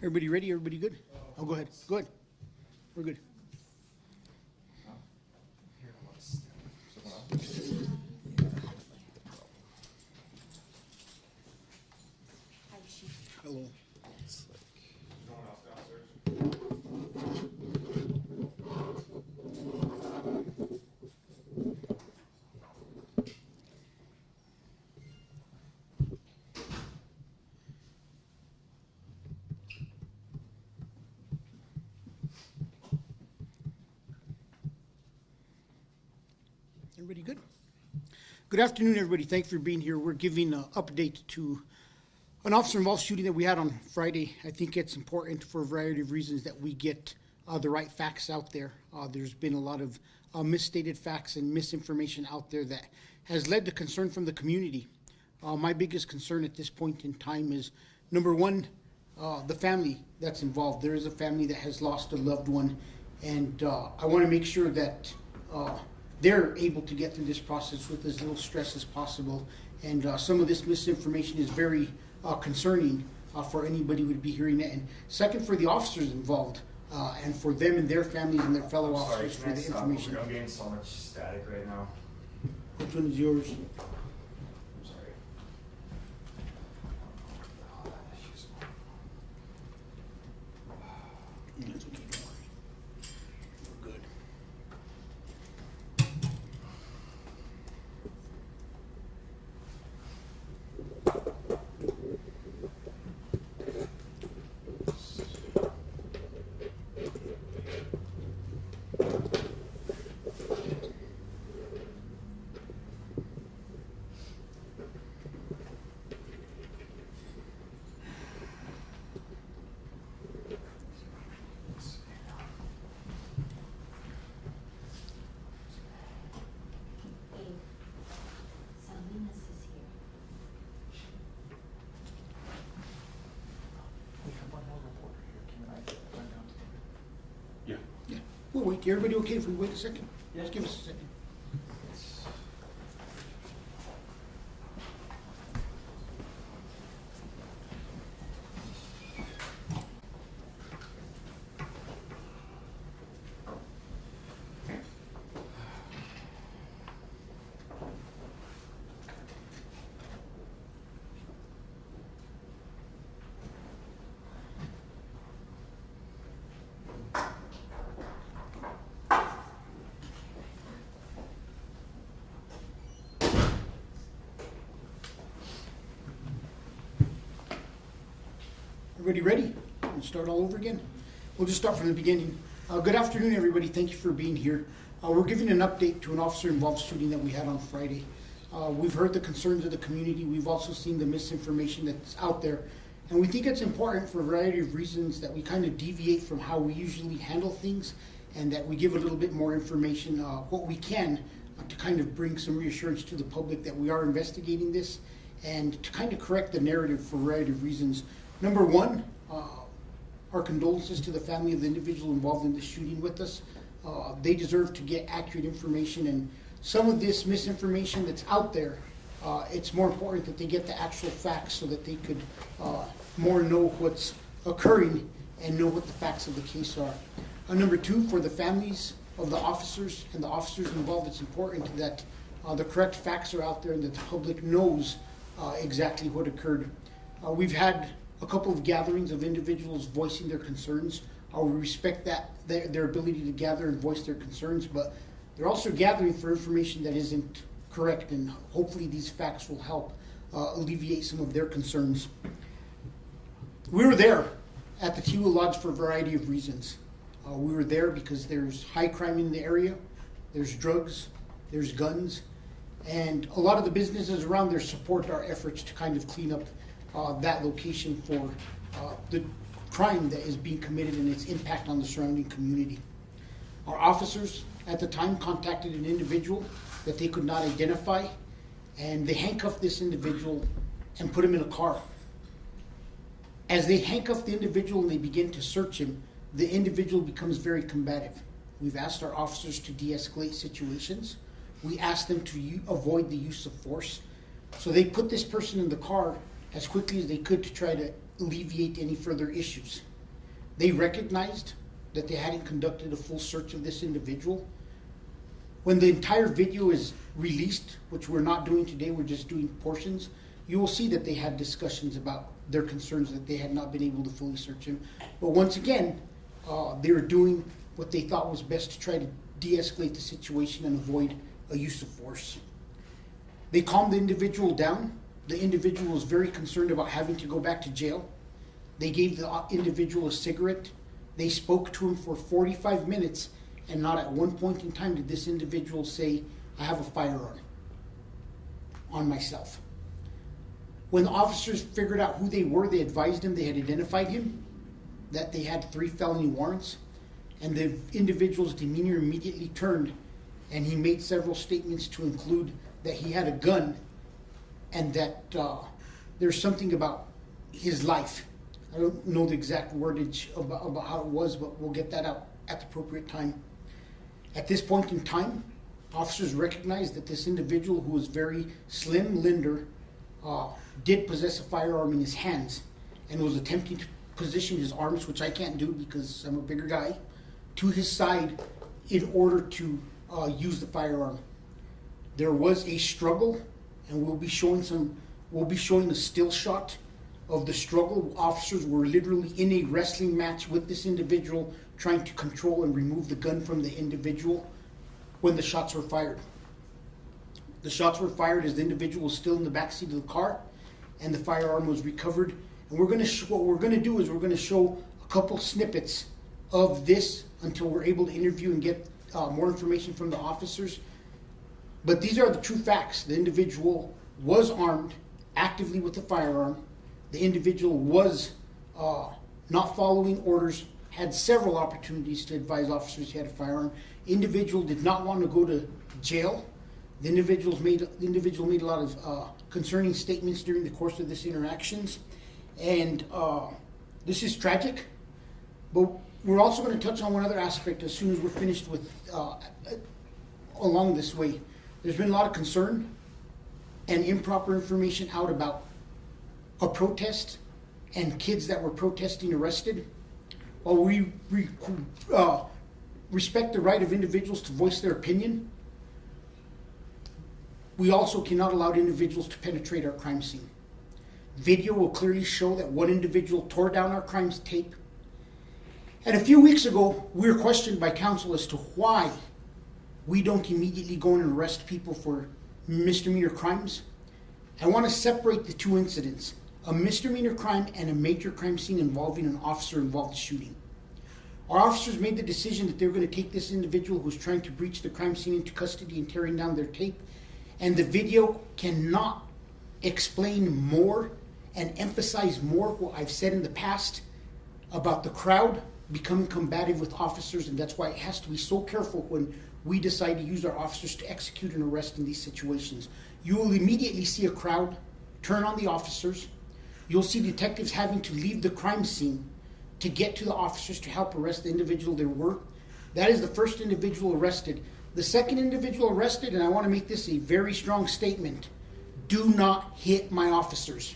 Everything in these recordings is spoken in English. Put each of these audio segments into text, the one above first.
Everybody ready? Everybody good? Oh, go ahead. Go ahead. We're good. Hello. Everybody good? Good afternoon, everybody. Thanks for being here. We're giving an update to an officer-involved shooting that we had on Friday. I think it's important for a variety of reasons that we get the right facts out there. There's been a lot of misstated facts and misinformation out there that has led to concern from the community. My biggest concern at this point in time is, number one, the family that's involved. There is a family that has lost a loved one, and I want to make sure that they're able to get through this process with as little stress as possible. And some of this misinformation is very concerning for anybody who would be hearing it. And second, for the officers involved, and for them and their families and their fellow officers for the information. I'm getting so much static right now. Which one is yours? I'm sorry. That's okay, don't worry. We're good. We'll wait. Everybody okay if we wait a second? Yeah. Just give us a second. Everybody ready? We'll start all over again. We'll just start from the beginning. Good afternoon, everybody. Thank you for being here. We're giving an update to an officer-involved shooting that we had on Friday. We've heard the concerns of the community. We've also seen the misinformation that's out there. And we think it's important for a variety of reasons that we kind of deviate from how we usually handle things, and that we give a little bit more information, what we can, to kind of bring some reassurance to the public that we are investigating this, and to kind of correct the narrative for a variety of reasons. Number one, our condolences to the family of the individual involved in this shooting with us. They deserve to get accurate information, and some of this misinformation that's out there, it's more important that they get the actual facts so that they could more know what's occurring and know what the facts of the case are. Number two, for the families of the officers and the officers involved, it's important that the correct facts are out there and that the public knows exactly what occurred. We've had a couple of gatherings of individuals voicing their concerns. We respect that, their ability to gather and voice their concerns, but they're also gathering for information that isn't correct, and hopefully these facts will help alleviate some of their concerns. We were there at the Tewa Lodge for a variety of reasons. We were there because there's high crime in the area, there's drugs, there's guns, and a lot of the businesses around there support our efforts to kind of clean up that location for the crime that is being committed and its impact on the surrounding community. Our officers at the time contacted an individual that they could not identify, and they handcuffed this individual and put him in a car. As they handcuff the individual and they begin to search him, the individual becomes very combative. We've asked our officers to de-escalate situations. We asked them to avoid the use of force. So they put this person in the car as quickly as they could to try to alleviate any further issues. They recognized that they hadn't conducted a full search of this individual. When the entire video is released, which we're not doing today, we're just doing portions, you will see that they had discussions about their concerns that they had not been able to fully search him. But once again, they were doing what they thought was best to try to de-escalate the situation and avoid a use of force. They calmed the individual down. The individual was very concerned about having to go back to jail. They gave the individual a cigarette. They spoke to him for 45 minutes, and not at one point in time did this individual say, "I have a firearm on myself." When the officers figured out who they were, they advised him, they had identified him, that they had 3 felony warrants, and the individual's demeanor immediately turned, and he made several statements to include that he had a gun and that there's something about his life. I don't know the exact wordage about how it was, but we'll get that out at the appropriate time. At this point in time, officers recognized that this individual, who was very slim, limber, did possess a firearm in his hands and was attempting to position his arms, which I can't do because I'm a bigger guy, to his side in order to use the firearm. There was a struggle, and we'll be showing a still shot of the struggle. Officers were literally in a wrestling match with this individual, trying to control and remove the gun from the individual when the shots were fired. The shots were fired as the individual was still in the backseat of the car, and the firearm was recovered. And what we're going to do is we're going to show a couple snippets of this until we're able to interview and get more information from the officers. But these are the true facts. The individual was armed actively with a firearm. The individual was not following orders, had several opportunities to advise officers he had a firearm. Individual did not want to go to jail. The individual made a lot of concerning statements during the course of this interactions, and this is tragic. But we're also going to touch on one other aspect as soon as we're finished with along this way. There's been a lot of concern and improper information out about a protest and kids that were protesting arrested. While we respect the right of individuals to voice their opinion, we also cannot allow individuals to penetrate our crime scene. Video will clearly show that one individual tore down our crime tape. And a few weeks ago, we were questioned by counsel as to why we don't immediately go and arrest people for misdemeanor crimes. I want to separate the two incidents, a misdemeanor crime and a major crime scene involving an officer-involved shooting. Our officers made the decision that they were going to take this individual who's trying to breach the crime scene into custody and tearing down their tape. And the video cannot explain more and emphasize more what I've said in the past about the crowd becoming combative with officers, and that's why it has to be so careful when we decide to use our officers to execute an arrest in these situations. You will immediately see a crowd turn on the officers. You'll see detectives having to leave the crime scene to get to the officers to help arrest the individual there were. That is the first individual arrested. The second individual arrested, and I want to make this a very strong statement, do not hit my officers.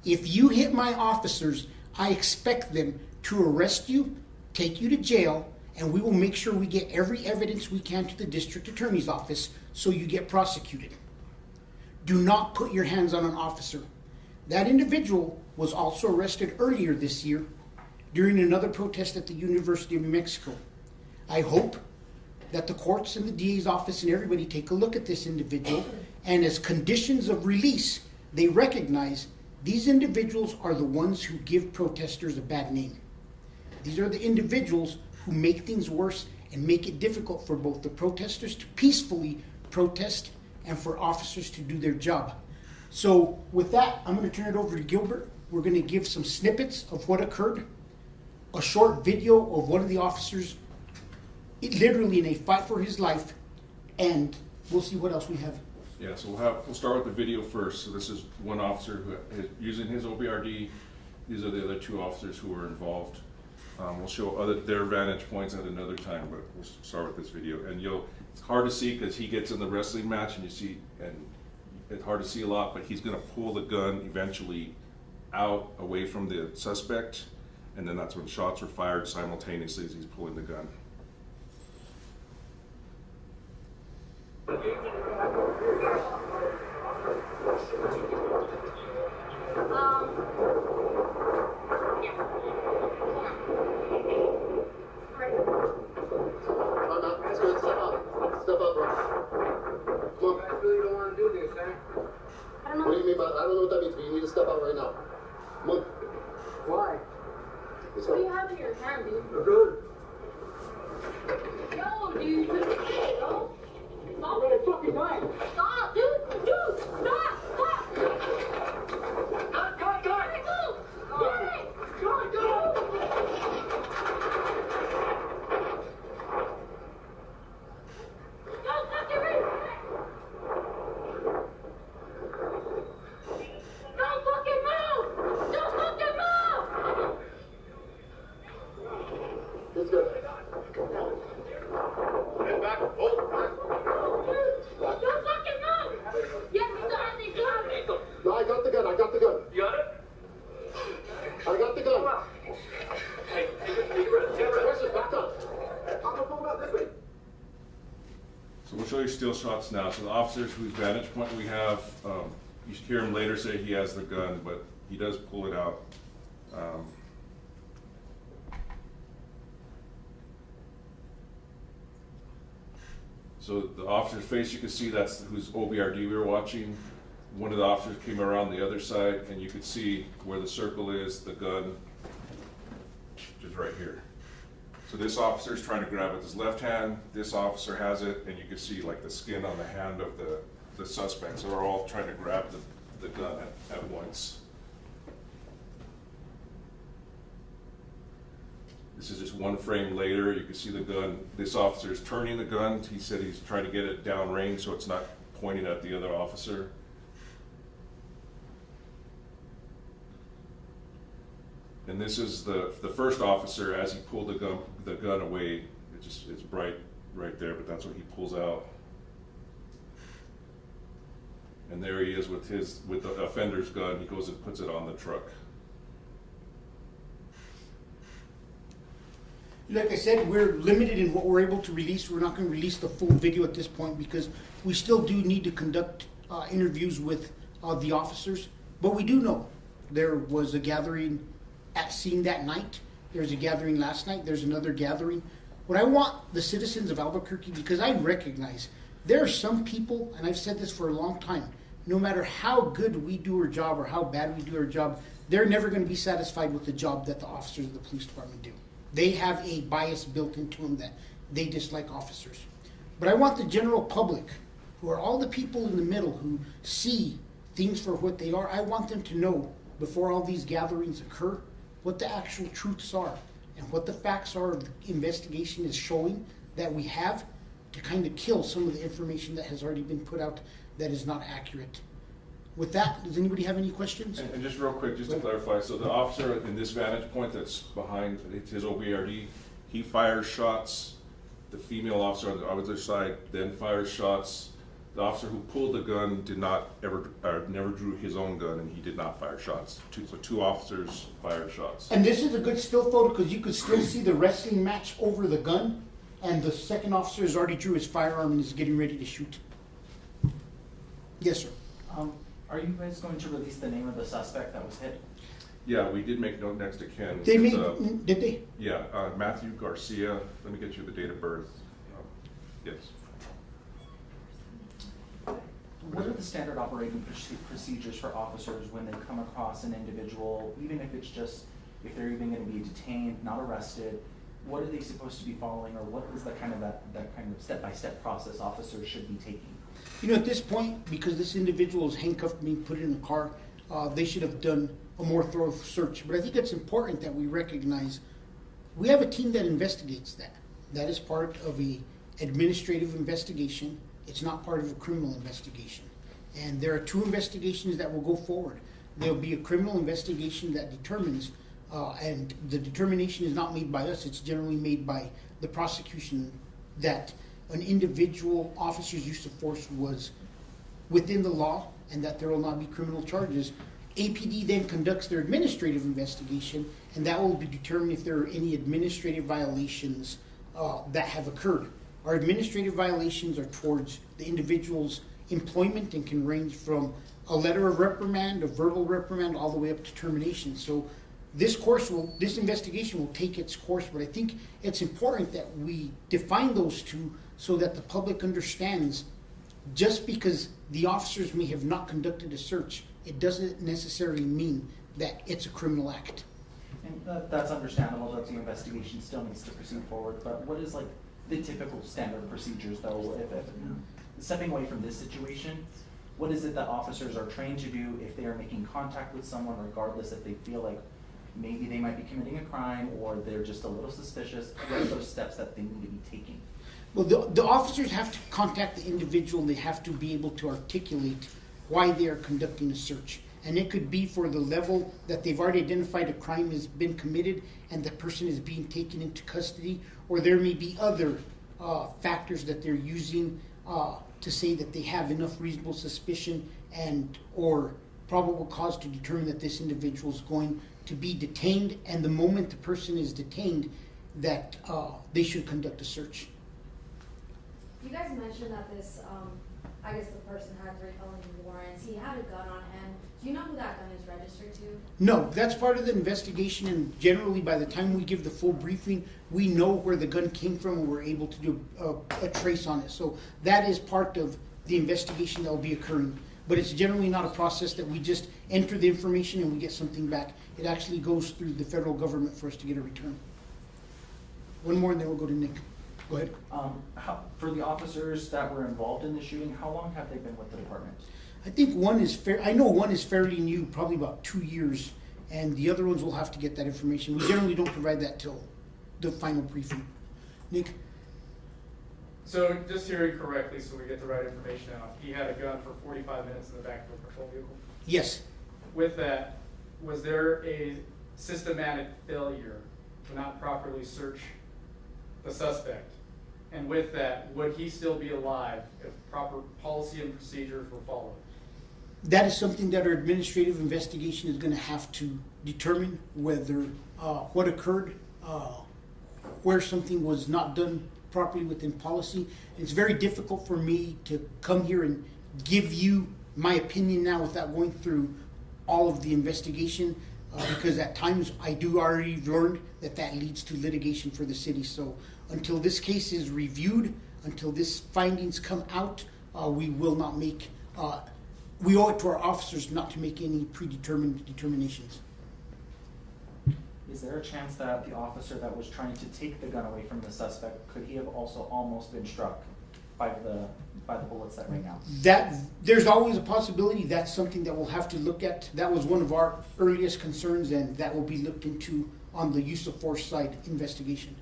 If you hit my officers, I expect them to arrest you, take you to jail, and we will make sure we get every evidence we can to the district attorney's office so you get prosecuted. Do not put your hands on an officer. That individual was also arrested earlier this year during another protest at the University of New Mexico. I hope that the courts and the DA's office and everybody take a look at this individual, and as conditions of release, they recognize these individuals are the ones who give protesters a bad name. These are the individuals who make things worse and make it difficult for both the protesters to peacefully protest and for officers to do their job. So with that, I'm going to turn it over to Gilbert. We're going to give some snippets of what occurred, a short video of one of the officers literally in a fight for his life, and we'll see what else we have. Yeah, so we'll start with the video first. So this is one officer who is using his OBRD. These are the other two officers who were involved. We'll show their vantage points at another time, but we'll start with this video. And it's hard to see because he gets in the wrestling match, and you see, and it's hard to see a lot, but he's going to pull the gun eventually out away from the suspect, and then that's when shots were fired simultaneously as he's pulling the gun. What do you mean by, I don't know what that means, but you need to step out right now. Come on. Why? Let's What do go. you have in your hand, dude? We're good. Yo, dude, yo. I'm gonna fucking die. Stop, dude, stop, stop. Cut. Let go. Don't fucking move. Don't fucking move. Don't fucking move. It's good. Head back. Hold. Don't fucking move. Yes, Mr. Anthony, stop. No, I got the gun. You got it? I got the gun. Hey, get ready. Press it back up. I'm gonna pull out this way. So we'll show you still shots now. So the officers whose vantage point we have, you should hear him later say he has the gun, but he does pull it out. So the officer's face, you can see that's whose OBRD we were watching. One of the officers came around the other side, and you could see where the circle is, the gun, which is right here. So this officer's trying to grab it with his left hand, this officer has it, and you can see like the skin on the hand of the suspect. So they're all trying to grab the gun at once. This is just one frame later, you can see the gun. This officer is turning the gun. He said he's trying to get it downrange so it's not pointing at the other officer. And this is the first officer as he pulled the gun away. It's bright right there, but that's what he pulls out. And there he is with the offender's gun. He goes and puts it on the truck. Like I said, we're limited in what we're able to release. We're not going to release the full video at this point because we still do need to conduct interviews with the officers. But we do know there was a gathering at scene that night. There's a gathering last night. There's another gathering. What I want the citizens of Albuquerque, because I recognize there are some people, and I've said this for a long time, no matter how good we do our job or how bad we do our job, they're never going to be satisfied with the job that the officers of the police department do. They have a bias built into them that they dislike officers. But I want the general public, who are all the people in the middle who see things for what they are, I want them to know before all these gatherings occur what the actual truths are and what the facts are of the investigation is showing that we have to kind of kill some of the information that has already been put out that is not accurate. With that, does anybody have any questions? And just real quick, just to clarify, so the officer in this vantage point that's behind his OBRD, he fires shots. The female officer on the other side then fires shots. The officer who pulled the gun never drew his own gun, and he did not fire shots. So two officers fired shots. And this is a good still photo because you could still see the wrestling match over the gun, and the second officer has already drew his firearm and is getting ready to shoot. Yes, sir. Are you guys going to release the name of the suspect that was hit? Yeah, we did make note next to Ken. They made, It's, did they? yeah, Matthew Garcia. Let me get you the date of birth. Yes. What are the standard operating procedures for officers when they come across an individual, even if it's just, if they're even going to be detained, not arrested? What are they supposed to be following, or what is the kind of that kind of step-by-step process officers should be taking? You know, at this point, because this individual is handcuffed, being put in a car, they should have done a more thorough search. But I think it's important that we recognize we have a team that investigates that. That is part of a administrative investigation. It's not part of a criminal investigation. And there are two investigations that will go forward. There'll be a criminal investigation that determines, and the determination is not made by us, it's generally made by the prosecution, that an individual officer's use of force was within the law and that there will not be criminal charges. APD then conducts their administrative investigation, and that will be determined if there are any administrative violations that have occurred. Our administrative violations are towards the individual's employment and can range from a letter of reprimand, a verbal reprimand, all the way up to termination. So this investigation will take its course, but I think it's important that we define those two so that the public understands just because the officers may have not conducted a search, it doesn't necessarily mean that it's a criminal act. And that's understandable that the investigation still needs to proceed forward, but what is like the typical standard procedures though? If stepping away from this situation, what is it that officers are trained to do if they are making contact with someone, regardless if they feel like maybe they might be committing a crime or they're just a little suspicious? What are those steps that they need to be taking? Well, the officers have to contact the individual. They have to be able to articulate why they are conducting a search. And it could be for the level that they've already identified a crime has been committed and the person is being taken into custody, or there may be other factors that they're using to say that they have enough reasonable suspicion and or probable cause to determine that this individual is going to be detained, and the moment the person is detained, that they should conduct a search. You guys mentioned that this, I guess the person had 3 felony warrants. He had a gun on him. Do you know who that gun is registered to? No, that's part of the investigation, and generally by the time we give the full briefing, we know where the gun came from and we're able to do a trace on it. So that is part of the investigation that will be occurring. But it's generally not a process that we just enter the information and we get something back. It actually goes through the federal government for us to get a return. One more and then we'll go to Nick. Go ahead. For the officers that were involved in the shooting, how long have they been with the department? I think one is I know one is fairly new, probably about 2 years, and the other ones will have to get that information. We generally don't provide that till the final briefing. Nick? So just hear you correctly so we get the right information out. He had a gun for 45 minutes in the back of a patrol vehicle. Yes. With that, was there a systematic failure to not properly search the suspect? And with that, would he still be alive if proper policy and procedures were followed? That is something that our administrative investigation is going to have to determine, whether what occurred, where something was not done properly within policy. It's very difficult for me to come here and give you my opinion now without going through all of the investigation, because at times I do already learned that leads to litigation for the city. So until this case is reviewed, until these findings come out, we will not make, we owe it to our officers not to make any predetermined determinations. Is there a chance that the officer that was trying to take the gun away from the suspect, could he have also almost been struck by the bullets that rang out? That there's always a possibility. That's something that we'll have to look at. That was one of our earliest concerns, and that will be looked into on the use of force side investigation.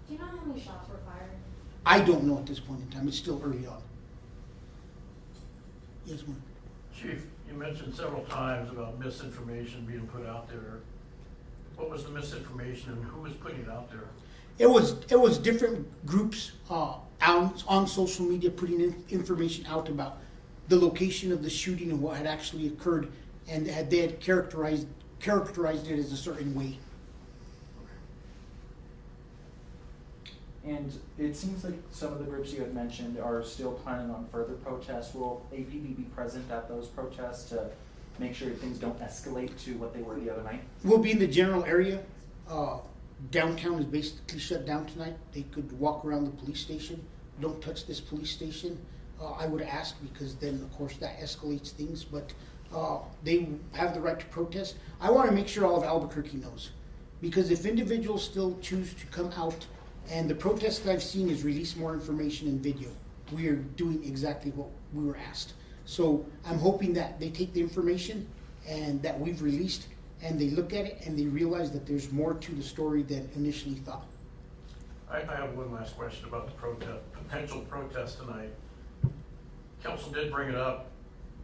Do you know how many shots were fired? I don't know at this point in time. It's still early on. Yes, ma'am. Chief, you mentioned several times about misinformation being put out there. What was the misinformation and who was putting it out there? It was different groups on social media putting information out about the location of the shooting and what had actually occurred, and they had characterized it as a certain way. And it seems like some of the groups you had mentioned are still planning on further protests. Will APD be present at those protests to make sure things don't escalate to what they were the other night? We'll be in the general area. Downtown is basically shut down tonight. They could walk around the police station. Don't touch this police station, I would ask, because then of course that escalates things, but they have the right to protest. I want to make sure all of Albuquerque knows, because if individuals still choose to come out, and the protest that I've seen is release more information and video, we are doing exactly what we were asked. So I'm hoping that they take the information and that we've released and they look at it and they realize that there's more to the story than initially thought. I have one last question about the potential protest tonight. Council did bring it up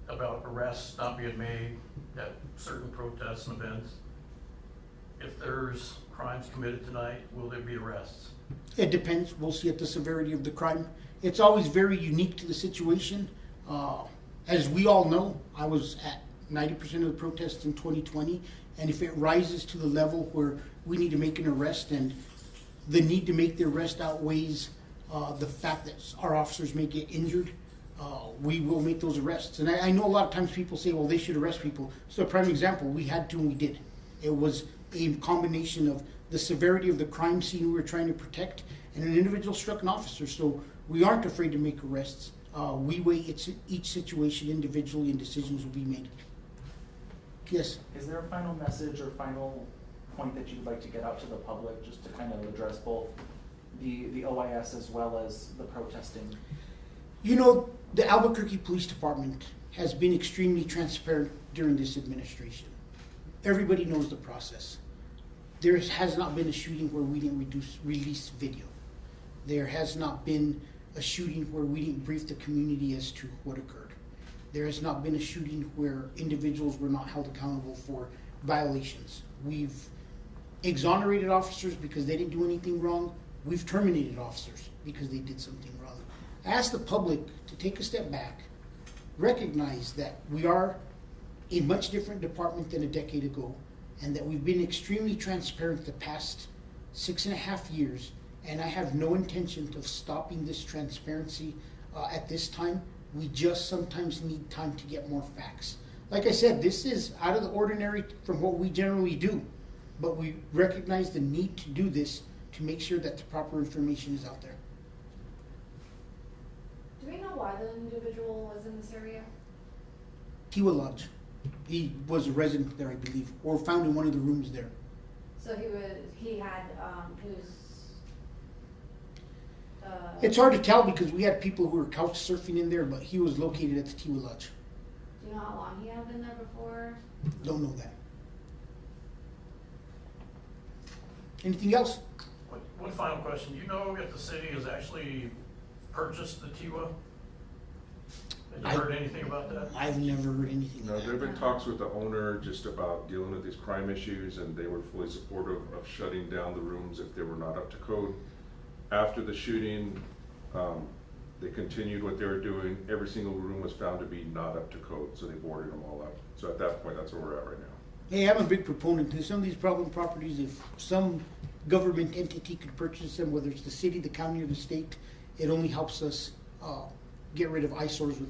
about arrests not being made at certain protests and events. If there's crimes committed tonight, will there be arrests? It depends. We'll see at the severity of the crime. It's always very unique to the situation. As we all know, I was at 90% of the protests in 2020. And if it rises to the level where we need to make an arrest and the need to make the arrest outweighs the fact that our officers may get injured, we will make those arrests. And I know a lot of times people say, well, they should arrest people. So a prime example, we had to and we did. It was a combination of the severity of the crime scene we were trying to protect, and an individual struck an officer. So we aren't afraid to make arrests. We weigh each situation individually and decisions will be made. Yes? Is there a final message or final point that you'd like to get out to the public, just to kind of address both the OIS as well as the protesting? You know, the Albuquerque Police Department has been extremely transparent during this administration. Everybody knows the process. There has not been a shooting where we didn't release video. There has not been a shooting where we didn't brief the community as to what occurred. There has not been a shooting where individuals were not held accountable for violations. We've exonerated officers because they didn't do anything wrong. We've terminated officers because they did something wrong. I ask the public to take a step back, recognize that we are a much different department than a decade ago, and that we've been extremely transparent the past 6.5 years, and I have no intention of stopping this transparency at this time. We just sometimes need time to get more facts. Like I said, this is out of the ordinary from what we generally do, but we recognize the need to do this to make sure that the proper information is out there. Do we know why the individual was in this area? Tiwa Lodge. He was a resident there, I believe, or found in one of the rooms there. So he was It's hard to tell because we had people who were couch surfing in there, but he was located at the Tiwa Lodge. do you know how long he had been there before? Don't know that. Anything else? One final question. Do you know if the city has actually purchased the Tiwa? Have you heard anything about that? I've never heard anything. No, like there have that. been talks with the owner just about dealing with these crime issues, and they were fully supportive of shutting down the rooms if they were not up to code. After the shooting, they continued what they were doing. Every single room was found to be not up to code, so they boarded them all up. So at that point, that's where we're at right now. Hey, I'm a big proponent to some of these problem properties. If some government entity could purchase them, whether it's the city, the county, or the state, it only helps us get rid of eyesores within